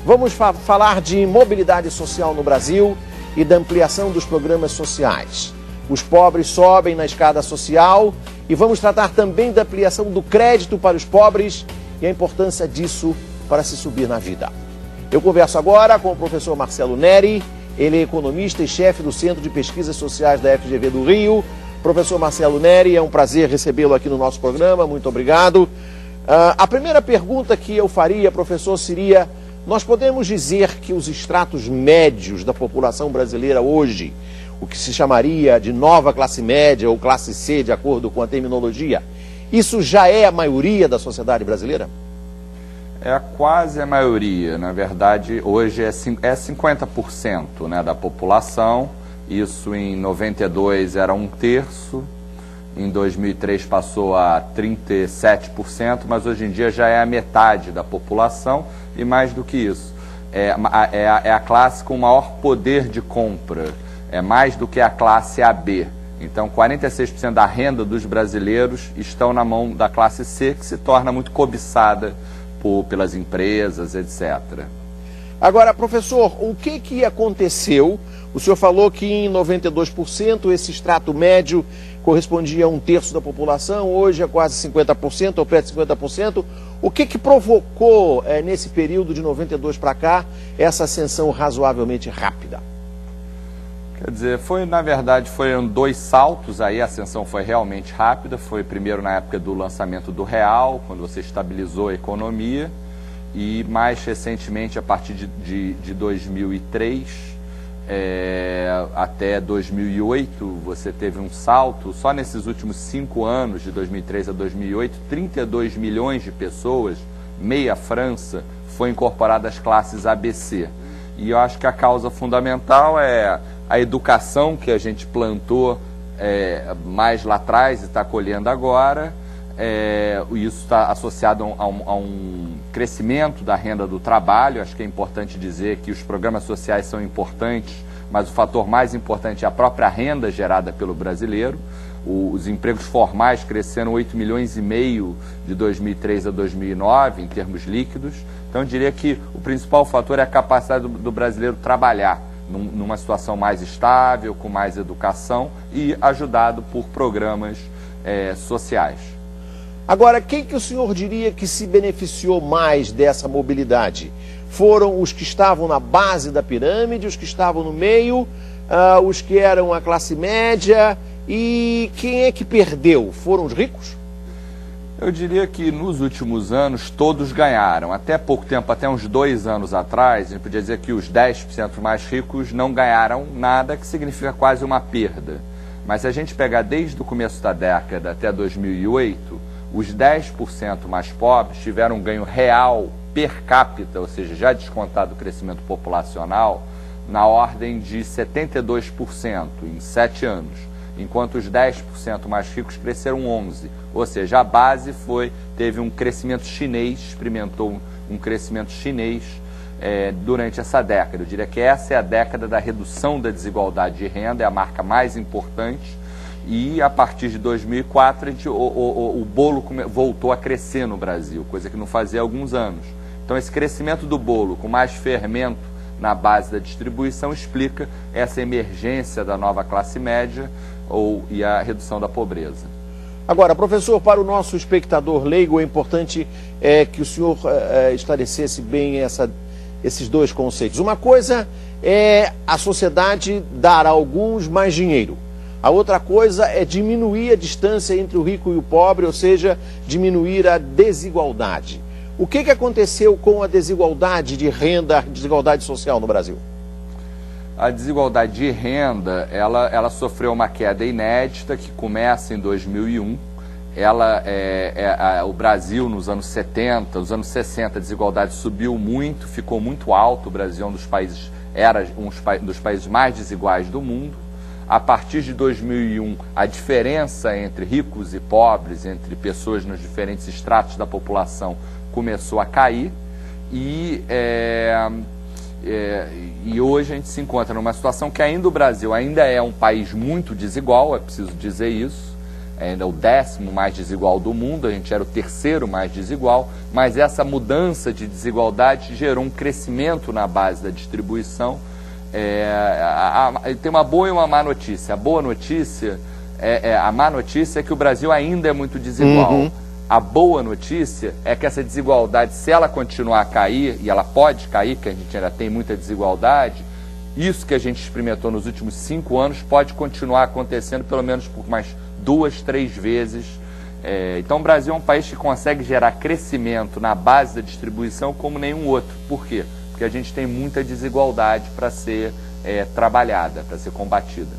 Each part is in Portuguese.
Vamos falar de mobilidade social no Brasil e da ampliação dos programas sociais. Os pobres sobem na escada social e vamos tratar também da ampliação do crédito para os pobres e a importância disso para se subir na vida. Eu converso agora com o professor Marcelo Neri, ele é economista e chefe do Centro de Pesquisas Sociais da FGV do Rio. Professor Marcelo Neri, é um prazer recebê-lo aqui no nosso programa, muito obrigado. A primeira pergunta que eu faria, professor, seria: nós podemos dizer que os estratos médios da população brasileira hoje, o que se chamaria de nova classe média ou classe C, de acordo com a terminologia, isso já é a maioria da sociedade brasileira? É quase a maioria, na verdade, hoje é 50%, né, da população. Isso em 92 era 1/3, em 2003 passou a 37%, mas hoje em dia já é a metade da população e mais do que isso. É a classe com maior poder de compra, é mais do que a classe AB. Então 46% da renda dos brasileiros estão na mão da classe C, que se torna muito cobiçada pelas empresas, etc. Agora, professor, o que aconteceu? O senhor falou que em 92% esse extrato médio correspondia a 1/3 da população, hoje é quase 50%, ou perto de 50%. O que provocou, nesse período de 92 para cá, essa ascensão razoavelmente rápida? Quer dizer, na verdade, foram dois saltos aí, a ascensão foi realmente rápida. Foi primeiro na época do lançamento do real, quando você estabilizou a economia, e mais recentemente, a partir de 2003 até 2008, você teve um salto. Só nesses últimos 5 anos, de 2003 a 2008, 32 milhões de pessoas, meia França, foi incorporada às classes ABC. E eu acho que a causa fundamental é a educação que a gente plantou mais lá atrás e está colhendo agora. Isso está associado a um crescimento da renda do trabalho. Acho que é importante dizer que os programas sociais são importantes, mas o fator mais importante é a própria renda gerada pelo brasileiro. Os empregos formais cresceram 8,5 milhões de 2003 a 2009, em termos líquidos. Então, eu diria que o principal fator é a capacidade do brasileiro trabalhar numa situação mais estável, com mais educação e ajudado por programas sociais. Agora, quem que o senhor diria que se beneficiou mais dessa mobilidade? Foram os que estavam na base da pirâmide, os que estavam no meio, os que eram a classe média? E quem é que perdeu? Foram os ricos? Eu diria que nos últimos anos todos ganharam. Até pouco tempo, até uns 2 anos atrás, a gente podia dizer que os 10% mais ricos não ganharam nada, que significa quase uma perda. Mas se a gente pegar desde o começo da década até 2008, os 10% mais pobres tiveram um ganho real per capita, ou seja, já descontado o crescimento populacional, na ordem de 72% em 7 anos. Enquanto os 10% mais ricos cresceram 11%. Ou seja, a base teve um crescimento chinês, experimentou um crescimento chinês durante essa década. Eu diria que essa é a década da redução da desigualdade de renda, é a marca mais importante. E a partir de 2004, o bolo voltou a crescer no Brasil, coisa que não fazia há alguns anos. Então, esse crescimento do bolo, com mais fermento na base da distribuição, explica essa emergência da nova classe média e a redução da pobreza. Agora, professor, para o nosso espectador leigo, é importante que o senhor esclarecesse bem esses dois conceitos. Uma coisa é a sociedade dar a alguns mais dinheiro. A outra coisa é diminuir a distância entre o rico e o pobre, ou seja, diminuir a desigualdade. O que aconteceu com a desigualdade de renda, a desigualdade social no Brasil? A desigualdade de renda, ela sofreu uma queda inédita que começa em 2001. O Brasil, nos anos 70, nos anos 60, a desigualdade subiu muito, ficou muito alto. O Brasil era um dos países mais desiguais do mundo. A partir de 2001, a diferença entre ricos e pobres, entre pessoas nos diferentes estratos da população, começou a cair. E hoje a gente se encontra numa situação que ainda o Brasil ainda é um país muito desigual, é preciso dizer isso. ainda o 10º mais desigual do mundo, a gente era o 3º mais desigual, mas essa mudança de desigualdade gerou um crescimento na base da distribuição. Tem uma boa e uma má notícia. A boa notícia, a má notícia é que o Brasil ainda é muito desigual. A boa notícia é que essa desigualdade, se ela continuar a cair, e ela pode cair, porque a gente ainda tem muita desigualdade, isso que a gente experimentou nos últimos 5 anos pode continuar acontecendo pelo menos por mais 2, 3 vezes. Então o Brasil é um país que consegue gerar crescimento na base da distribuição como nenhum outro. Por quê? Porque a gente tem muita desigualdade para ser trabalhada, para ser combatida.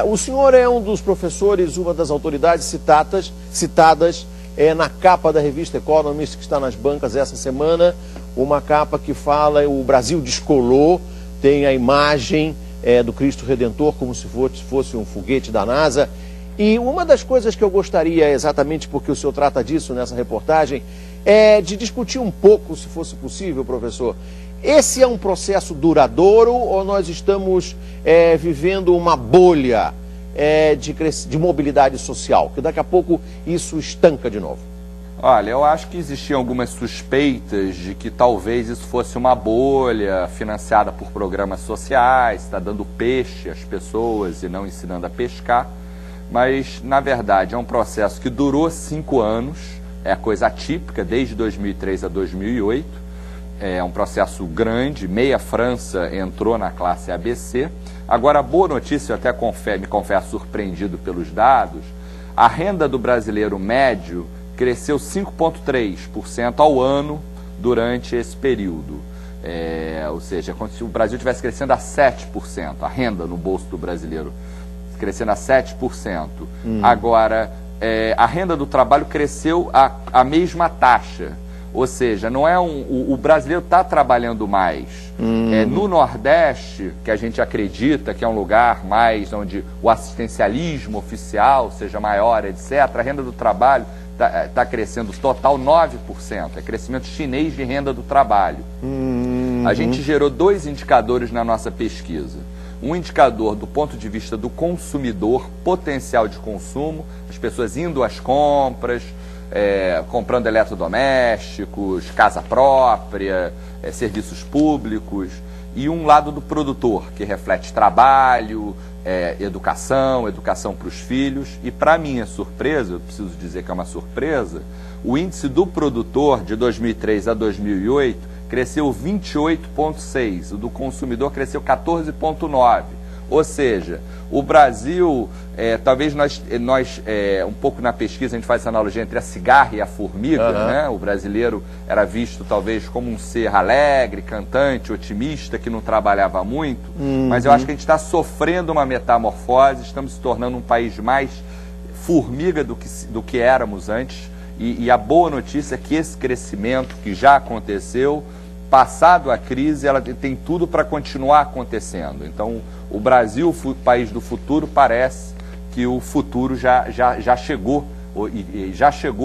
O senhor é um dos professores, uma das autoridades citadas na capa da revista Economist, que está nas bancas essa semana, uma capa que fala o Brasil descolou, tem a imagem do Cristo Redentor como se fosse um foguete da NASA. E uma das coisas que eu gostaria, exatamente porque o senhor trata disso nessa reportagem, é de discutir um pouco, se fosse possível, professor. Esse é um processo duradouro ou nós estamos vivendo uma bolha de mobilidade social, que daqui a pouco isso estanca de novo? Olha, eu acho que existiam algumas suspeitas de que talvez isso fosse uma bolha financiada por programas sociais, está dando peixe às pessoas e não ensinando a pescar, mas na verdade é um processo que durou 5 anos, é coisa atípica, desde 2003 a 2008, é um processo grande, meia França entrou na classe ABC. Agora, a boa notícia, eu até me confesso surpreendido pelos dados, a renda do brasileiro médio cresceu 5,3% ao ano durante esse período. Ou seja, como se o Brasil estivesse crescendo a 7%, a renda no bolso do brasileiro crescendo a 7%. Agora, a renda do trabalho cresceu a mesma taxa. Ou seja, não é o brasileiro está trabalhando mais. No Nordeste, que a gente acredita que é um lugar mais onde o assistencialismo oficial seja maior, etc., a renda do trabalho está crescendo total 9%. É crescimento chinês de renda do trabalho. A gente gerou 2 indicadores na nossa pesquisa. Um indicador do ponto de vista do consumidor, potencial de consumo, as pessoas indo às compras, comprando eletrodomésticos, casa própria, serviços públicos, e um lado do produtor, que reflete trabalho, educação para os filhos. E para minha surpresa, eu preciso dizer que é uma surpresa, o índice do produtor de 2003 a 2008 cresceu 28,6%, o do consumidor cresceu 14,9%. Ou seja, o Brasil, talvez nós um pouco na pesquisa, a gente faz essa analogia entre a cigarra e a formiga, né? O brasileiro era visto talvez como um ser alegre, cantante, otimista, que não trabalhava muito, mas eu acho que a gente está sofrendo uma metamorfose, estamos se tornando um país mais formiga do que éramos antes, e a boa notícia é que esse crescimento que já aconteceu, passado a crise, ela tem tudo para continuar acontecendo. Então, o Brasil, o país do futuro, parece que o futuro já chegou,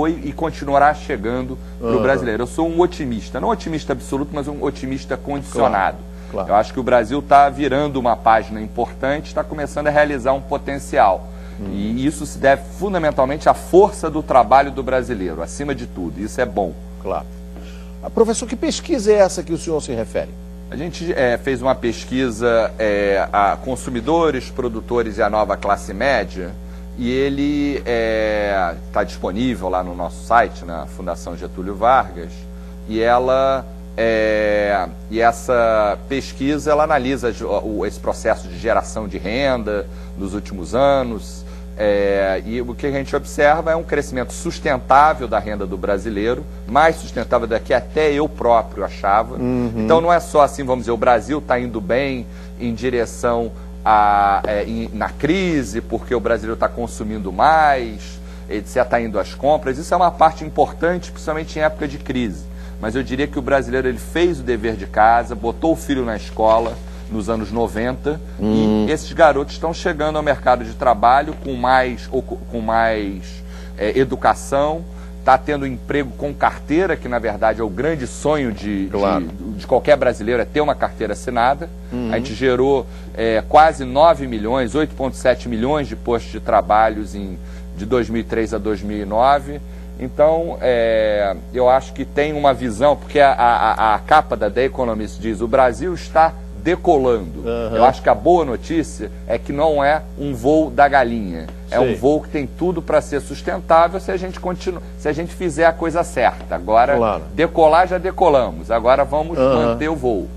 e continuará chegando para o brasileiro. Eu sou um otimista, não um otimista absoluto, mas um otimista condicionado. Claro. Eu acho que o Brasil está virando uma página importante, está começando a realizar um potencial. E isso se deve fundamentalmente à força do trabalho do brasileiro, acima de tudo. Isso é bom. Claro. Professor, que pesquisa é essa que o senhor se refere? A gente fez uma pesquisa a consumidores, produtores e a nova classe média, e ele está disponível lá no nosso site, na Fundação Getúlio Vargas, e essa pesquisa ela analisa esse processo de geração de renda nos últimos anos, e o que a gente observa é um crescimento sustentável da renda do brasileiro, mais sustentável do que até eu próprio achava. Então não é só assim, vamos dizer, o Brasil está indo bem em direção na crise, porque o brasileiro está consumindo mais, etc., está indo às compras. Isso é uma parte importante, principalmente em época de crise. Mas eu diria que o brasileiro ele fez o dever de casa, botou o filho na escola nos anos 90, e esses garotos estão chegando ao mercado de trabalho com mais educação, está tendo emprego com carteira, que na verdade é o grande sonho de qualquer brasileiro, é ter uma carteira assinada. A gente gerou quase 9 milhões, 8,7 milhões de postos de trabalho de 2003 a 2009. Então, eu acho que tem uma visão, porque a capa da The Economist diz: o Brasil está decolando. Eu acho que a boa notícia é que não é um voo da galinha. É um voo que tem tudo para ser sustentável se a gente se a gente fizer a coisa certa. Agora, decolar já decolamos. Agora vamos manter o voo.